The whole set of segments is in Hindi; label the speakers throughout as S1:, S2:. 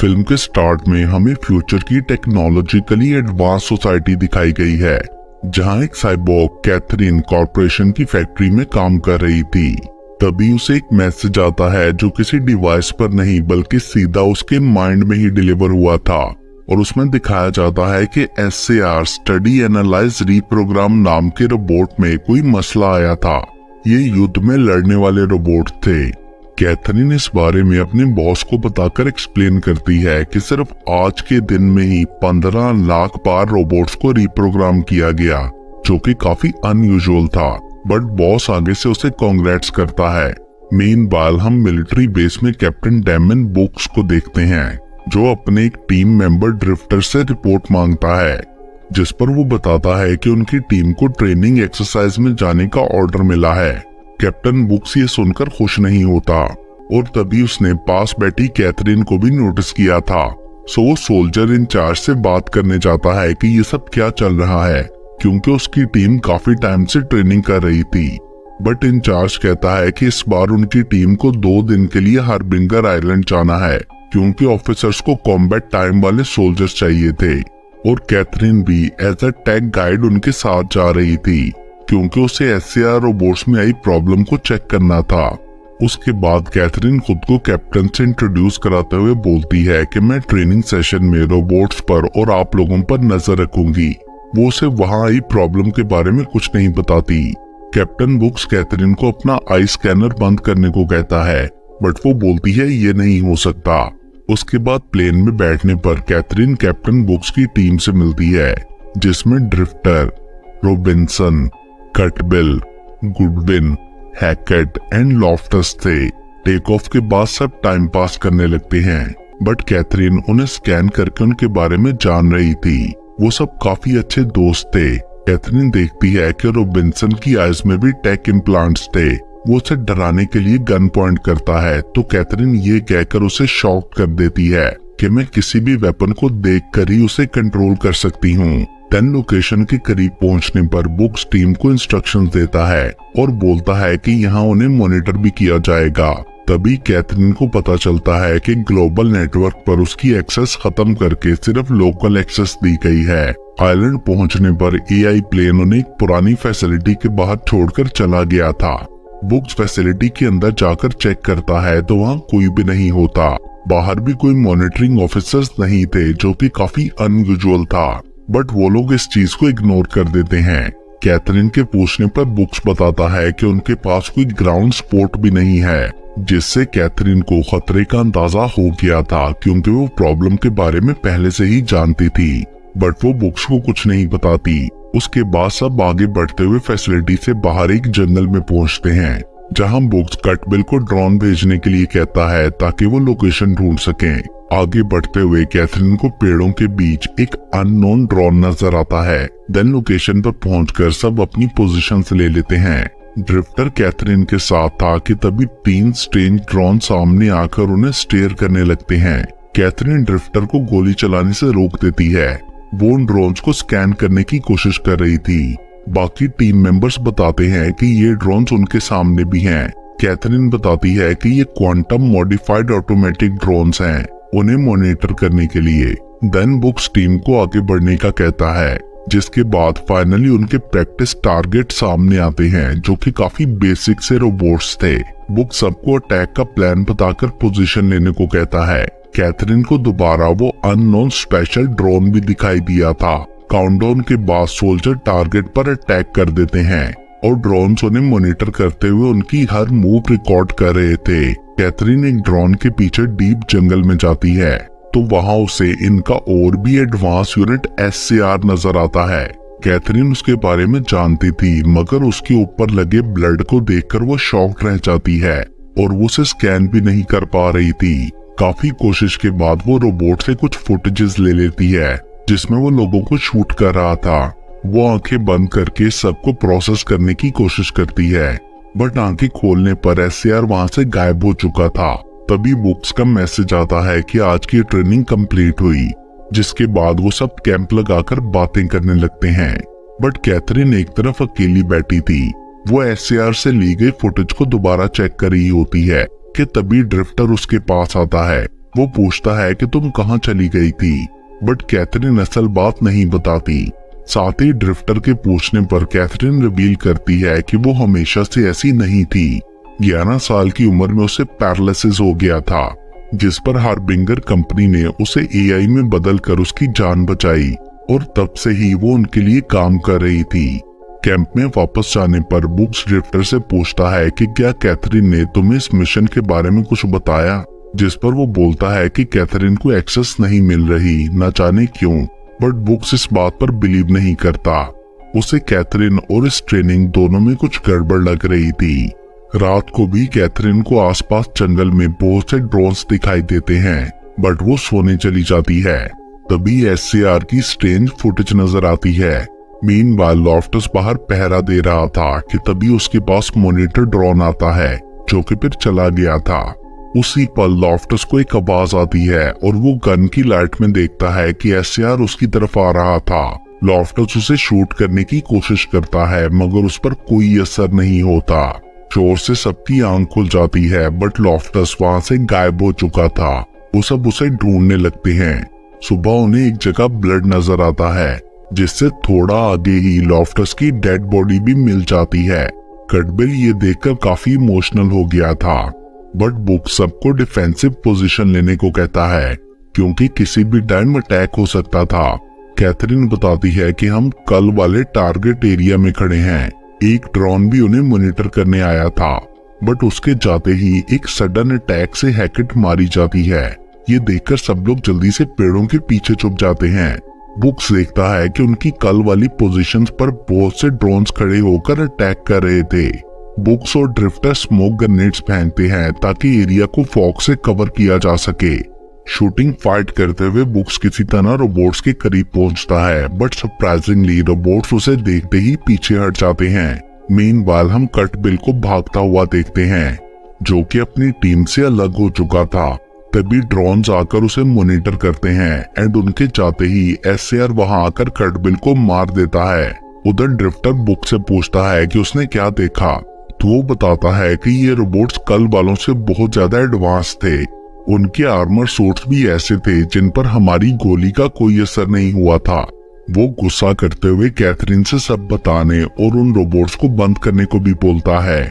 S1: फिल्म के स्टार्ट में हमें फ्यूचर की टेक्नोलॉजिकली एडवांस सोसाइटी दिखाई गई है, जहां एक साइबोर्ग कैथरीन कॉर्पोरेशन की फैक्ट्री में काम कर रही थी। तभी उसे एक मैसेज आता है जो किसी डिवाइस पर नहीं बल्कि सीधा उसके माइंड में ही डिलीवर हुआ था, और उसमें दिखाया जाता है कि SAR स्टडी एनालाइज रीप्रोग्राम नाम के रोबोट में कोई मसला आया था। ये युद्ध में लड़ने वाले रोबोट थे। कैथरीन इस बारे में अपने बॉस को बताकर एक्सप्लेन करती है कि सिर्फ आज के दिन में ही 15 लाख बार रोबोट्स को रिप्रोग्राम किया गया, जो कि काफी अनयूजुअल था। बट बॉस आगे से उसे कांग्रेट्स करता है। मीनवाइल हम मिलिट्री बेस में कैप्टन डैमन बुक्स को देखते हैं, जो अपने एक टीम मेंबर ड्रिफ्टर से रिपोर्ट मांगता है, जिस पर वो बताता है कि उनकी टीम को ट्रेनिंग एक्सरसाइज में जाने का ऑर्डर मिला है। कैप्टन बुक्स ये सुनकर खुश नहीं होता, और तभी उसने पास बैठी कैथरीन को भी नोटिस किया था। सो वो सोल्जर इंचार्ज से बात करने जाता है कि ये सब क्या चल रहा है, क्योंकि उसकी टीम काफी टाइम से ट्रेनिंग कर रही थी। बट इंचार्ज कहता है कि इस बार उनकी टीम को 2 दिन के लिए हार्बिंगर आइलैंड जाना है, क्योंकि ऑफिसर्स को कॉम्बैट टाइम वाले सोल्जर्स चाहिए थे। और कैथरीन भी एज अ टेक गाइड उनके साथ जा रही थी, क्योंकि उसे SAR रोबोट्स में आई प्रॉब्लम को चेक करना था। उसके बाद कैथरीन खुद को कैप्टन से इंट्रोड्यूस कराते हुए बोलती है कि मैं ट्रेनिंग सेशन में रोबोट्स पर और आप लोगों पर नजर रखूंगी। वो उसे वहां आई प्रॉब्लम के बारे में कुछ नहीं बताती। कैप्टन बुक्स कैथरीन को अपना आई स्कैनर बंद करने को कहता है, बट वो बोलती है ये नहीं हो सकता। उसके बाद प्लेन में बैठने पर कैथरीन कैप्टन बुक्स की टीम से मिलती है, जिसमें Drifter, Robinson, Cutbill, Goodwin, Hackett and Loftus थे। टेक ऑफ के बाद सब टाइम पास करने लगते हैं, बट कैथरीन उन्हें स्कैन करके उनके बारे में जान रही थी। वो सब काफी अच्छे दोस्त थे। कैथरीन देखती है कि रॉबिन्सन की आइज में भी टेक इम्प्लांट्स थे। वो उसे डराने के लिए गन पॉइंट करता है, तो कैथरीन ये कहकर उसे शॉक कर देती है कि मैं किसी भी वेपन को देखकर ही उसे कंट्रोल कर सकती हूँ। 10 लोकेशन के करीब पहुंचने पर बुक्स टीम को इंस्ट्रक्शंस देता है और बोलता है कि यहाँ उन्हें मॉनिटर भी किया जाएगा। तभी कैथरीन को पता चलता है कि ग्लोबल नेटवर्क पर उसकी एक्सेस खत्म करके सिर्फ लोकल एक्सेस दी गई है। आइलैंड पहुंचने पर AI प्लेन उन्हें एक पुरानी फैसिलिटी के बाहर छोड़कर चला गया था। बुक्स फैसिलिटी के अंदर जाकर चेक करता है तो वहाँ कोई भी नहीं होता। बाहर भी कोई मॉनिटरिंग ऑफिसर्स नहीं थे, जो कि काफी अनयूजुअल था। बट वो लोग इस चीज को इग्नोर कर देते हैं। कैथरीन के पूछने पर बुक्स बताता है कि उनके पास कोई ग्राउंड सपोर्ट भी नहीं है, जिससे कैथरीन को खतरे का अंदाजा हो गया था, क्योंकि वो प्रॉब्लम के बारे में पहले से ही जानती थी। बट वो बुक्स को कुछ नहीं बताती। उसके बाद सब आगे बढ़ते हुए फैसिलिटी से बाहर एक जंगल में पहुंचते हैं, जहां बुक्स कटबिल को ड्रोन भेजने के लिए कहता है ताकि वो लोकेशन ढूंढ सकें। आगे बढ़ते हुए कैथरीन को पेड़ों के बीच एक अननोन ड्रोन नजर आता है। देन लोकेशन पर पहुंचकर सब अपनी पोजीशंस ले लेते हैं। ड्रिफ्टर कैथरीन के साथ था कि तभी 3 स्ट्रेंज ड्रोन सामने आकर उन्हें स्टेयर करने लगते हैं। कैथरीन ड्रिफ्टर को गोली चलाने से रोक देती है। वो उन ड्रोन्स को स्कैन करने की कोशिश कर रही थी। बाकी टीम मेंबर्स बताते हैं कि ये ड्रोन्स उनके सामने भी हैं। कैथरीन बताती है कि ये क्वांटम मॉडिफाइड ऑटोमेटिक ड्रोन्स हैं, उन्हें मॉनिटर करने के लिए। देन बुक्स टीम को आगे बढ़ने का कहता है, जिसके बाद फाइनली उनके प्रैक्टिस टारगेट सामने आते हैं, जो कि काफी बेसिक से रोबोट्स थे। बुक सबको अटैक का प्लान बताकर पोजीशन लेने को कहता है। कैथरीन को दोबारा वो अननोन स्पेशल ड्रोन भी दिखाई दिया था। काउंटडाउन के बाद सोल्जर टारगेट पर अटैक कर देते हैं, और ड्रोन्स उन्हें मॉनिटर करते हुए उनकी हर मूव रिकॉर्ड कर रहे थे। कैथरीन एक ड्रोन के पीछे डीप जंगल में जाती है, तो वहां उसे इनका और भी एडवांस यूनिट SAR नजर आता है। कैथरीन उसके बारे में जानती थी, मगर उसके ऊपर लगे ब्लड को देखकर वो शॉक्ड रह जाती है, और वो उसे स्कैन भी नहीं कर पा रही थी। काफी कोशिश के बाद वो रोबोट से कुछ फुटेजेस ले लेती है, जिसमें वो लोगों को शूट कर रहा था। वो आंखें बंद करके सबको प्रोसेस करने की कोशिश करती है, बट आंखें खोलने पर SAR वहां से गायब हो चुका था। तभी बुक्स का मैसेज आता है कि आज की ट्रेनिंग कंप्लीट हुई, जिसके बाद वो सब कैंप लगाकर बातें करने लगते हैं। बट कैथरीन एक तरफ अकेली बैठी थी। वो SAR से ली गई फुटेज को दोबारा चेक कर रही होती है कि तभी ड्रिफ्टर उसके पास आता है वो पूछता है कि तुम कहाँ चली गई थी, बट कैथरीन असल बात नहीं बताती। साथ ही ड्रिफ्टर के पूछने पर कैथरीन रिवील करती है कि वो हमेशा से ऐसी नहीं थी। 11 साल की उम्र में उसे पैरालिसिस हो गया था, जिस पर हार्बिंगर कंपनी ने उसे एआई में बदल कर उसकी जान बचाई और तब से ही वो उनके लिए काम कर रही थी। कैंप में वापस जाने पर बुक्स ड्रिफ्टर से पूछता है कि क्या कैथरीन ने तुम्हें इस मिशन के बारे में कुछ बताया, जिस पर वो बोलता है कि कैथरीन को एक्सेस नहीं मिल रही, न जाने क्यों, बट बुक्स इस बात पर बिलीव नहीं करता। उसे कैथरीन और इस ट्रेनिंग दोनों में कुछ गड़बड़ लग रही थी। रात को भी कैथरीन को आसपास जंगल में बहुत से ड्रोन्स दिखाई देते हैं, बट वो सोने चली जाती है। तभी एससीआर की स्ट्रेंज फुटेज नजर आती है। मीनवाइल लॉफ्टस बाहर पहरा दे रहा था कि तभी उसके पास मॉनिटर ड्रोन आता है, जो कि फिर चला गया था। उसी पल लॉफ्टस को एक आवाज आती है और वो गन की लाइट में देखता है कि एससीआर उसकी तरफ आ रहा था। लॉफ्टस उसे शूट करने की कोशिश करता है, मगर उस पर कोई असर नहीं होता। जोर से सबकी आंख खुल जाती है, बट लॉफ्टस वहां से गायब हो चुका था। वो सब उसे ढूंढने लगते हैं। सुबह उन्हें एक जगह ब्लड नजर आता है, जिससे थोड़ा आगे ही लॉफ्टस की डेड बॉडी भी मिल जाती है। कटबिल ये देखकर काफी इमोशनल हो गया था, बट बुक सबको डिफेंसिव पोजीशन लेने को कहता है, क्योंकि किसी भी टाइम अटैक हो सकता था। कैथरीन बताती है कि हम कल वाले टारगेट एरिया में खड़े हैं। एक ड्रोन भी उन्हें मॉनिटर करने आया था, बट उसके जाते ही एक सडन अटैक से हैकेट मारी जाती है। ये देखकर सब लोग जल्दी से पेड़ों के पीछे छुप जाते हैं। बुक्स देखता है कि उनकी कल वाली पोजीशंस पर बहुत से ड्रोन्स खड़े होकर अटैक कर रहे थे। बुक्स और ड्रिफ्टर स्मोक ग्रेनेड्स फेंकते हैं ताकि एरिया को फॉग से कवर किया जा सके। शूटिंग फाइट करते हुए बुक्स किसी तरह रोबोट्स के करीब पहुंचता है, बट सरप्राइजिंगली रोबोट्स उसे देखते ही पीछे हट जाते हैं। मीनवाइल हम कटबिल को भागता हुआ देखते हैं, जो कि अपनी टीम से अलग हो चुका था। तभी ड्रोन्स आकर उसे मॉनिटर करते हैं एंड उनके जाते ही एससीआर वहां आकर कटबिल को मार देता है। उधर ड्रिफ्टर बुक से पूछता है कि उसने क्या देखा, तो वो बताता है कि ये रोबोट्स कल वालों से बहुत ज्यादा एडवांस थे। उनके आर्मर सूट्स भी ऐसे थे जिन पर हमारी गोली का कोई असर नहीं हुआ था। वो गुस्सा करते हुए कैथरीन से सब बताने और उन रोबोट्स को बंद करने को भी बोलता है,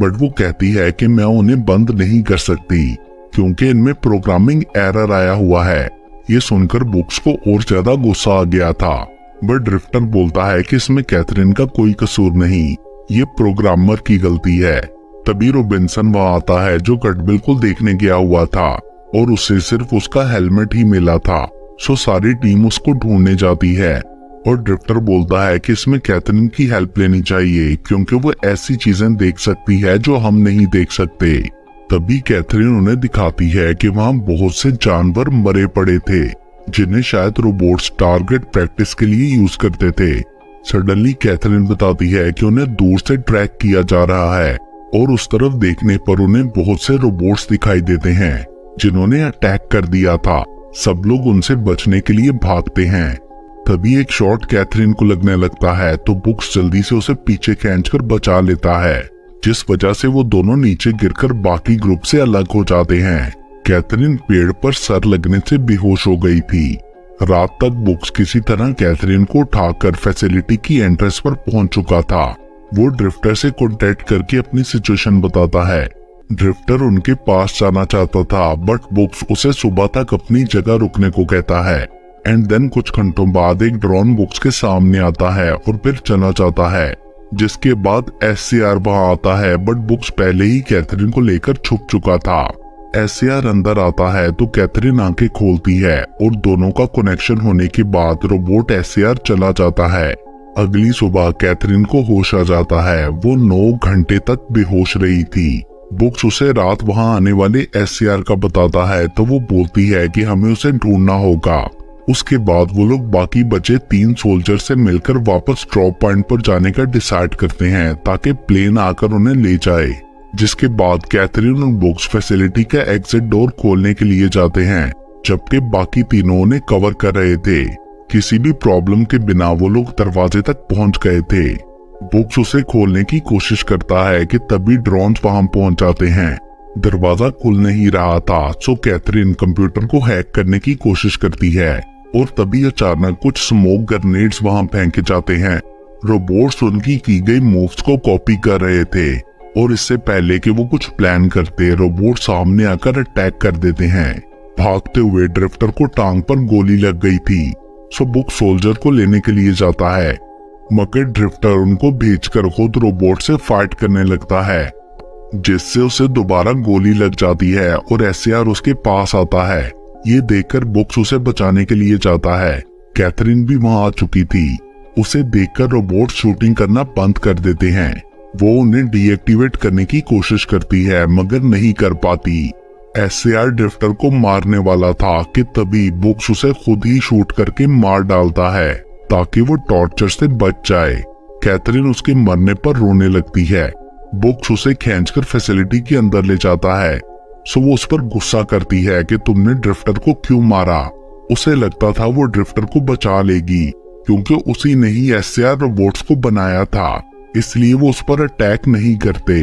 S1: बट वो कहती है कि मैं उन्हें बंद नहीं कर सकती क्योंकि इनमें प्रोग्रामिंग एरर आया हुआ है। ये सुनकर बुक्स को और ज्यादा गुस्सा आ गया था, बट ड्रिफ्टर बोलता है कि इसमें कैथरीन का कोई कसूर नहीं, ये प्रोग्रामर की गलती है। तभी रोबिन्सन वहां आता है, जो कटबिल को देखने गया हुआ था और उसे सिर्फ उसका हेलमेट ही मिला था। सो सारी टीम उसको ढूंढने जाती है और ड्रिफ्टर बोलता है कि इसमें कैथरीन की हेल्प लेनी चाहिए क्योंकि वो ऐसी चीजें देख सकती है जो हम नहीं देख सकते। तभी कैथरीन उन्हें दिखाती है कि वहां बहुत से जानवर मरे पड़े थे, जिन्हें शायद रोबोट्स टारगेट प्रैक्टिस के लिए यूज करते थे। सडनली कैथरीन बताती है कि उन्हें दूर से ट्रैक किया जा रहा है और उस तरफ देखने पर उन्हें बहुत से रोबोट्स दिखाई देते हैं जिन्होंने अटैक कर दिया था। सब लोग उनसे बचने के लिए भागते हैं। तभी एक शॉट कैथरीन को लगने लगता है, तो बुक्स जल्दी से उसे पीछे खींचकर बचा लेता है, जिस वजह से वो दोनों नीचे गिरकर बाकी ग्रुप से अलग हो जाते हैं। कैथरीन पेड़ पर सर लगने से बेहोश हो गई थी। रात तक बुक्स किसी तरह कैथरीन को उठाकर फैसिलिटी की एंट्रेंस पर पहुंच चुका था। वो ड्रिफ्टर से कांटेक्ट करके अपनी सिचुएशन बताता है। ड्रिफ्टर उनके पास जाना चाहता था, बट बुक्स उसे सुबह तक अपनी जगह रुकने को कहता है। एंड देन कुछ घंटों बाद एक ड्रोन बुक्स के सामने आता है और फिर चला जाता है, जिसके बाद एससीआर वहां आता है, बट बुक्स पहले ही कैथरीन को लेकर छुप चुका था। एससीआर अंदर आता है तो कैथरीन आंखें खोलती है और दोनों का कनेक्शन होने के बाद रोबोट एससीआर चला जाता है। अगली सुबह कैथरीन को होश आ जाता है। वो 9 घंटे तक बेहोश रही थी। बुक्स उसे रात वहां आने वाले एससीआर का बताता है, तो वो बोलती है कि हमें उसे ढूंढना होगा। उसके बाद वो लोग बाकी बचे 3 सोल्जर से मिलकर वापस ड्रॉप पॉइंट पर जाने का डिसाइड करते हैं ताकि प्लेन आकर उन्हें ले जाए। जिसके बाद कैथरीन और बुक्स फैसिलिटी का एग्जिट डोर खोलने के लिए जाते हैं, जबकि बाकी तीनों उन्हें कवर कर रहे थे। किसी भी प्रॉब्लम के बिना वो लोग दरवाजे तक पहुंच गए थे। बुक्स उसे खोलने की कोशिश करता है कि तभी ड्रोन्स वहां पहुंच जाते हैं दरवाजा खुल नहीं रहा था, सो कैथरीन कंप्यूटर को हैक करने की कोशिश करती है और तभी अचानक कुछ स्मोक ग्रेनेड्स वहां फेंके जाते हैं। रोबोट्स उनकी की गई मूव्स को कॉपी कर रहे थे और इससे पहले कि वो कुछ प्लान करते, रोबोट सामने आकर अटैक कर देते हैं। भागते हुए ड्रिफ्टर को टांग पर गोली लग गई थी, सो बुक सोल्जर को लेने के लिए जाता है, मगर ड्रिफ्टर उनको भेजकर खुद रोबोट से फाइट करने लगता है, जिससे उसे दोबारा गोली लग जाती है और एसएआर उसके पास आता है। ये देखकर बुक्स उसे बचाने के लिए जाता है। कैथरीन भी वहां आ चुकी थी। उसे देखकर रोबोट शूटिंग करना बंद कर देते हैं। वो उन्हें डीएक्टिवेट करने की कोशिश करती है मगर नहीं कर पाती। एसएआर ड्रिफ्टर को मारने वाला था कि तभी बुक्स उसे खुद ही शूट करके मार डालता है ताकि वो टॉर्चर से बच जाए। कैथरीन उसके मरने पर रोने लगती है। बुक्स उसे खींचकर फैसिलिटी के अंदर ले जाता है, सो वो उस पर गुस्सा करती है कि तुमने ड्रिफ्टर को क्यों मारा। उसे लगता था वो ड्रिफ्टर को बचा लेगी क्योंकि उसी ने ही एसएआर रोबोट्स को बनाया था, इसलिए वो उस पर अटैक नहीं करते।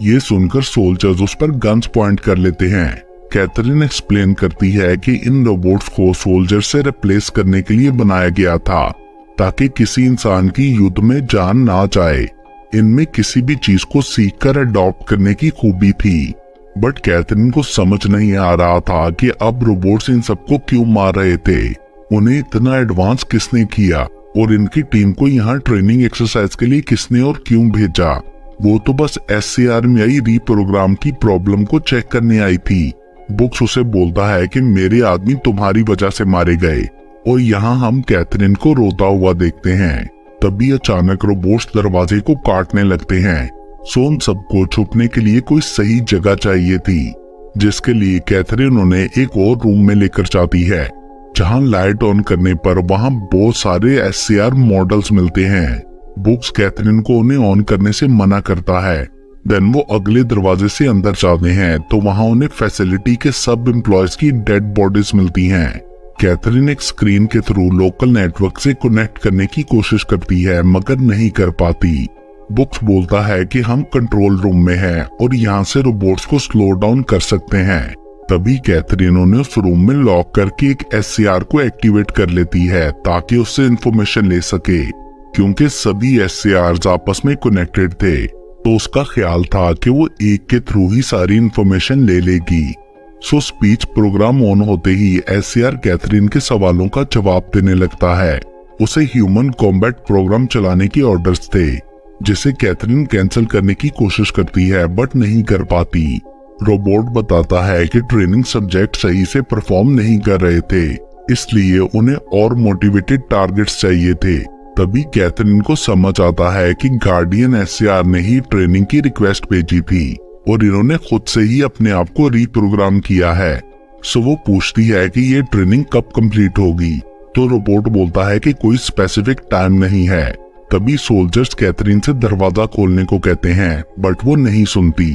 S1: ये सुनकर सोल्जर्स उस पर गन्स पॉइंट कर लेते हैं। कैथरीन एक्सप्लेन करती है कि इन रोबोट्स को सोल्जर से रिप्लेस करने के लिए बनाया गया था ताकि किसी इंसान की युद्ध में जान ना जाए। इनमें किसी भी चीज को सीखकर अडॉप्ट करने की खूबी थी, बट कैथरीन को समझ नहीं आ रहा था कि अब रोबोट्स इन सबको क्यों मार रहे थे। उन्हें इतना एडवांस किसने किया और इनकी टीम को यहाँ ट्रेनिंग एक्सरसाइज के लिए किसने और क्यों भेजा। वो तो बस एसएआर में आई रीप्रोग्राम की प्रॉब्लम को चेक करने आई थी। बुक्स उसे बोलता है कि मेरे आदमी तुम्हारी वजह से मारे गए और यहाँ हम कैथरीन को रोता हुआ देखते हैं। तभी अचानक रोबोट्स दरवाजे को काटने लगते हैं। सो उन सबको छुपने के लिए कोई सही जगह चाहिए थी, जिसके लिए कैथरीन उन्हें एक और रूम में लेकर जाती है जहां लाइट ऑन करने पर वहां बहुत सारे एसएआर मॉडल्स मिलते हैं। बुक्स कैथरीन को उन्हें ऑन करने से मना करता है। देन वो अगले दरवाजे से अंदर जाते हैं तो वहां उन्हें फैसिलिटी के सब एम्प्लॉयज की डेड बॉडीज मिलती हैं। कैथरीन एक स्क्रीन के थ्रू लोकल नेटवर्क से कनेक्ट करने की कोशिश करती है मगर नहीं कर पाती। बुक्स बोलता है कि हम कंट्रोल रूम में हैं और यहाँ से रोबोट्स को स्लो डाउन कर सकते हैं। तभी कैथरीन उन्हें उस रूम में लॉक करके एक एसएआर को एक्टिवेट कर लेती है ताकि उससे इंफॉर्मेशन ले सके। क्योंकि सभी एसएआर्स आपस में कनेक्टेड थे तो उसका ख्याल था कि वो एक के थ्रू ही सारी इंफॉर्मेशन ले लेगी। सो स्पीच प्रोग्राम ऑन होते ही एसएआर कैथरीन के सवालों का जवाब देने लगता है। उसे ह्यूमन कॉम्बैट प्रोग्राम चलाने के ऑर्डर्स थे, जिसे कैथरीन कैंसिल करने की कोशिश करती है बट नहीं कर पाती। रोबोट बताता है कि ट्रेनिंग सब्जेक्ट सही से परफॉर्म नहीं कर रहे थे, इसलिए उन्हें और मोटिवेटेड टारगेट्स चाहिए थे। तभी कैथरीन को समझ आता है कि गार्डियन एसएआर ने ही ट्रेनिंग की रिक्वेस्ट भेजी थी और इन्होंने खुद से ही अपने आप को रीप्रोग्राम किया है। सो वो पूछती है कि ये ट्रेनिंग कब कंप्लीट होगी, तो रोबोट बोलता है कि कोई स्पेसिफिक टाइम नहीं है। तभी सोल्जर्स कैथरीन से दरवाजा खोलने को कहते हैं बट वो नहीं सुनती।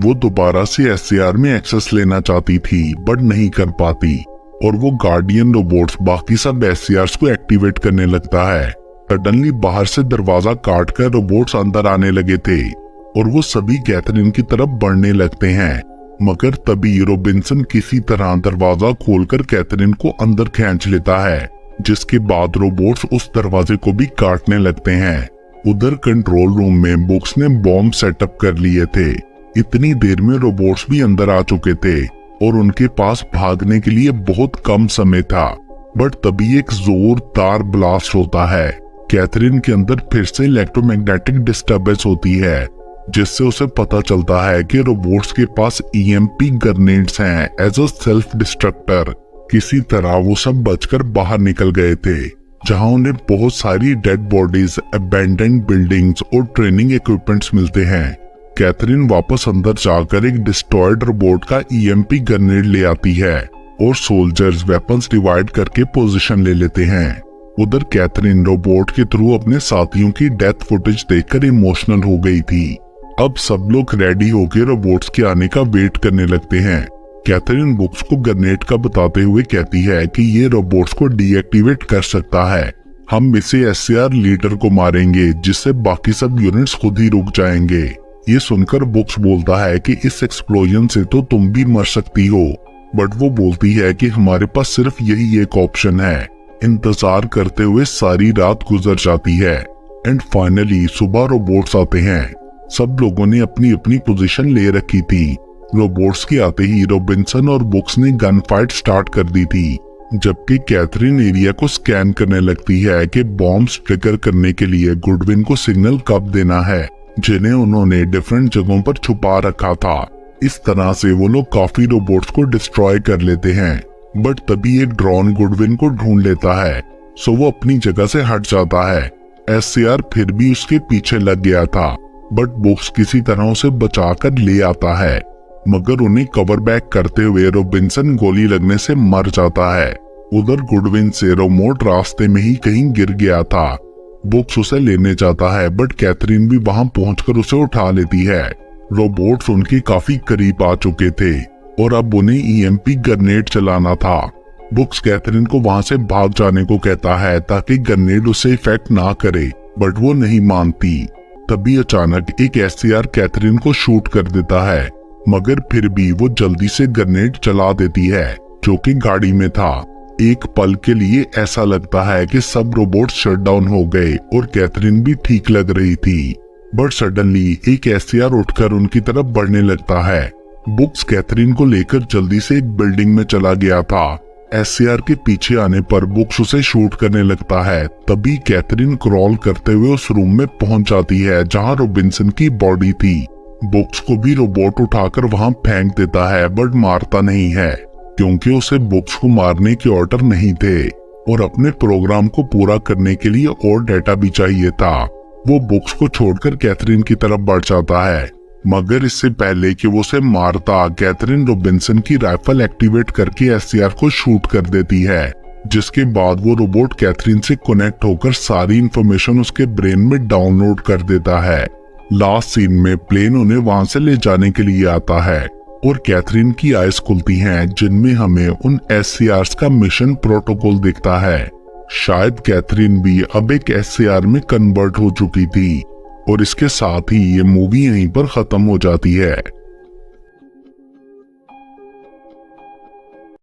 S1: वो दोबारा से एसएआर में एक्सेस लेना चाहती थी बट नहीं कर पाती और वो गार्डियन रोबोट्स बाकी सब एसएआर्स को एक्टिवेट करने लगता है। सडनली बाहर से दरवाजा काट कर रोबोट्स अंदर आने लगे थे और वो सभी कैथरीन की तरफ बढ़ने लगते हैं, मगर तभी रॉबिन्सन किसी तरह दरवाजा खोलकर कैथरीन को अंदर खींच लेता है, जिसके बाद रोबोट्स उस दरवाजे को भी काटने लगते हैं। उधर कंट्रोल रूम में बुक्स ने बॉम्ब सेटअप कर लिए थे। इतनी देर में रोबोट्स भी अंदर आ चुके थे और उनके पास भागने के लिए बहुत कम समय था, बट तभी एक जोरदार ब्लास्ट होता है। कैथरीन के अंदर फिर से इलेक्ट्रोमैग्नेटिक डिस्टर्बेंस होती है, जिससे उसे पता चलता है कि रोबोट्स के पास ईएमपी ग्रेनेड्स हैं एज अ सेल्फ डिस्ट्रक्टर। किसी तरह वो सब बचकर बाहर निकल गए थे, जहां उन्हें बहुत सारी डेड बॉडीज, अबैंडन्ड बिल्डिंग्स और ट्रेनिंग इक्विपमेंट्स मिलते हैं। कैथरीन वापस अंदर जाकर एक डिस्ट्रॉयड रोबोट का ईएमपी ग्रेनेड ले आती है और सोल्जर्स वेपन्स डिवाइड करके पोजीशन ले लेते हैं। उधर कैथरीन रोबोट के थ्रू अपने साथियों की डेथ फुटेज देखकर इमोशनल हो गई थी। अब सब लोग रेडी होकर रोबोट्स के आने का वेट करने लगते हैं। कैथरीन बुक्स को ग्रेनेड का बताते हुए कहती है कि ये रोबोट्स को डीएक्टिवेट कर सकता है। हम इसे एसएआर लीडर को मारेंगे जिससे बाकी सब यूनिट्स खुद ही रुक जाएंगे। ये सुनकर बुक्स बोलता है कि इस एक्सप्लोजन से तो तुम भी मर सकती हो, बट वो बोलती है कि हमारे पास सिर्फ यही एक ऑप्शन है। इंतजार करते हुए सारी रात गुजर जाती है एंड फाइनली सुबह रोबोट्स आते हैं। सब लोगों ने अपनी अपनी पोजीशन ले रखी थी। रोबोट्स के आते ही रॉबिन्सन और बुक्स ने गन फाइट स्टार्ट कर दी थी, जबकि कैथरीन एरिया को स्कैन करने लगती है कि बॉम्ब्स ट्रिगर करने के लिए गुडविन को सिग्नल कब देना है, जिन्हें उन्होंने डिफरेंट जगहों पर छुपा रखा था। इस तरह से वो लोग काफी रोबोट्स को डिस्ट्रॉय कर लेते हैं, बट तभी एक ड्रोन गुडविन को ढूंढ लेता है, सो वो अपनी जगह से हट जाता है। एससीआर फिर भी उसके पीछे लग गया था, बट बुक्स किसी तरह उसे बचा कर ले आता है, मगर उन्हें कवर बैक करते हुए रॉबिन्सन गोली लगने से मर जाता है। उधर गुडविन से रिमोट रास्ते में ही कहीं गिर गया था। बुक्स उसे लेने जाता है, बट कैथरीन भी वहां पहुंचकर उसे उठा लेती है। रोबोट्स उनके काफी करीब आ चुके थे और अब उन्हें ईएमपी ग्रेनेड चलाना था। बुक्स कैथरीन को वहां से भाग जाने को कहता है ताकि ग्रेनेड उसे इफेक्ट ना करे, बट वो नहीं मानती। तभी अचानक एक एससीआर कैथरीन को शूट कर देता है, मगर फिर भी वो जल्दी से ग्रेनेड चला देती है जो कि गाड़ी में था। एक पल के लिए ऐसा लगता है कि सब रोबोट शट डाउन हो गए और कैथरीन भी ठीक लग रही थी, बट सडनली एक एससीआर उठकर उनकी तरफ बढ़ने लगता है। बुक्स कैथरीन को लेकर जल्दी से एक बिल्डिंग में चला गया था। एससीआर के पीछे आने पर बुक्स उसे शूट करने लगता है। तभी कैथरीन क्रॉल करते हुए उस रूम में पहुंच जाती है जहां रॉबिन्सन की बॉडी थी। बुक्स को भी रोबोट उठाकर वहां फेंक देता है, बट मारता नहीं है क्योंकि उसे बुक्स को मारने के ऑर्डर नहीं थे और अपने प्रोग्राम को पूरा करने के लिए और डेटा भी चाहिए था। वो बुक्स को छोड़कर कैथरीन की तरफ बढ़ जाता है, मगर इससे पहले कि वो उसे मारता, कैथरीन रॉबिन्सन की राइफल एक्टिवेट करके एससीआर को शूट कर देती है, जिसके बाद वो रोबोट कैथरीन से कनेक्ट होकर सारी इंफॉर्मेशन उसके ब्रेन में डाउनलोड कर देता है। लास्ट सीन में प्लेन उन्हें वहां से ले जाने के लिए आता है और कैथरीन की आइज खुलती हैं, जिनमें हमें उन एससीआर्स का मिशन प्रोटोकॉल दिखता है। शायद कैथरीन भी अब एक एससीआर में कन्वर्ट हो चुकी थी और इसके साथ ही ये मूवी यहीं पर खत्म हो जाती है।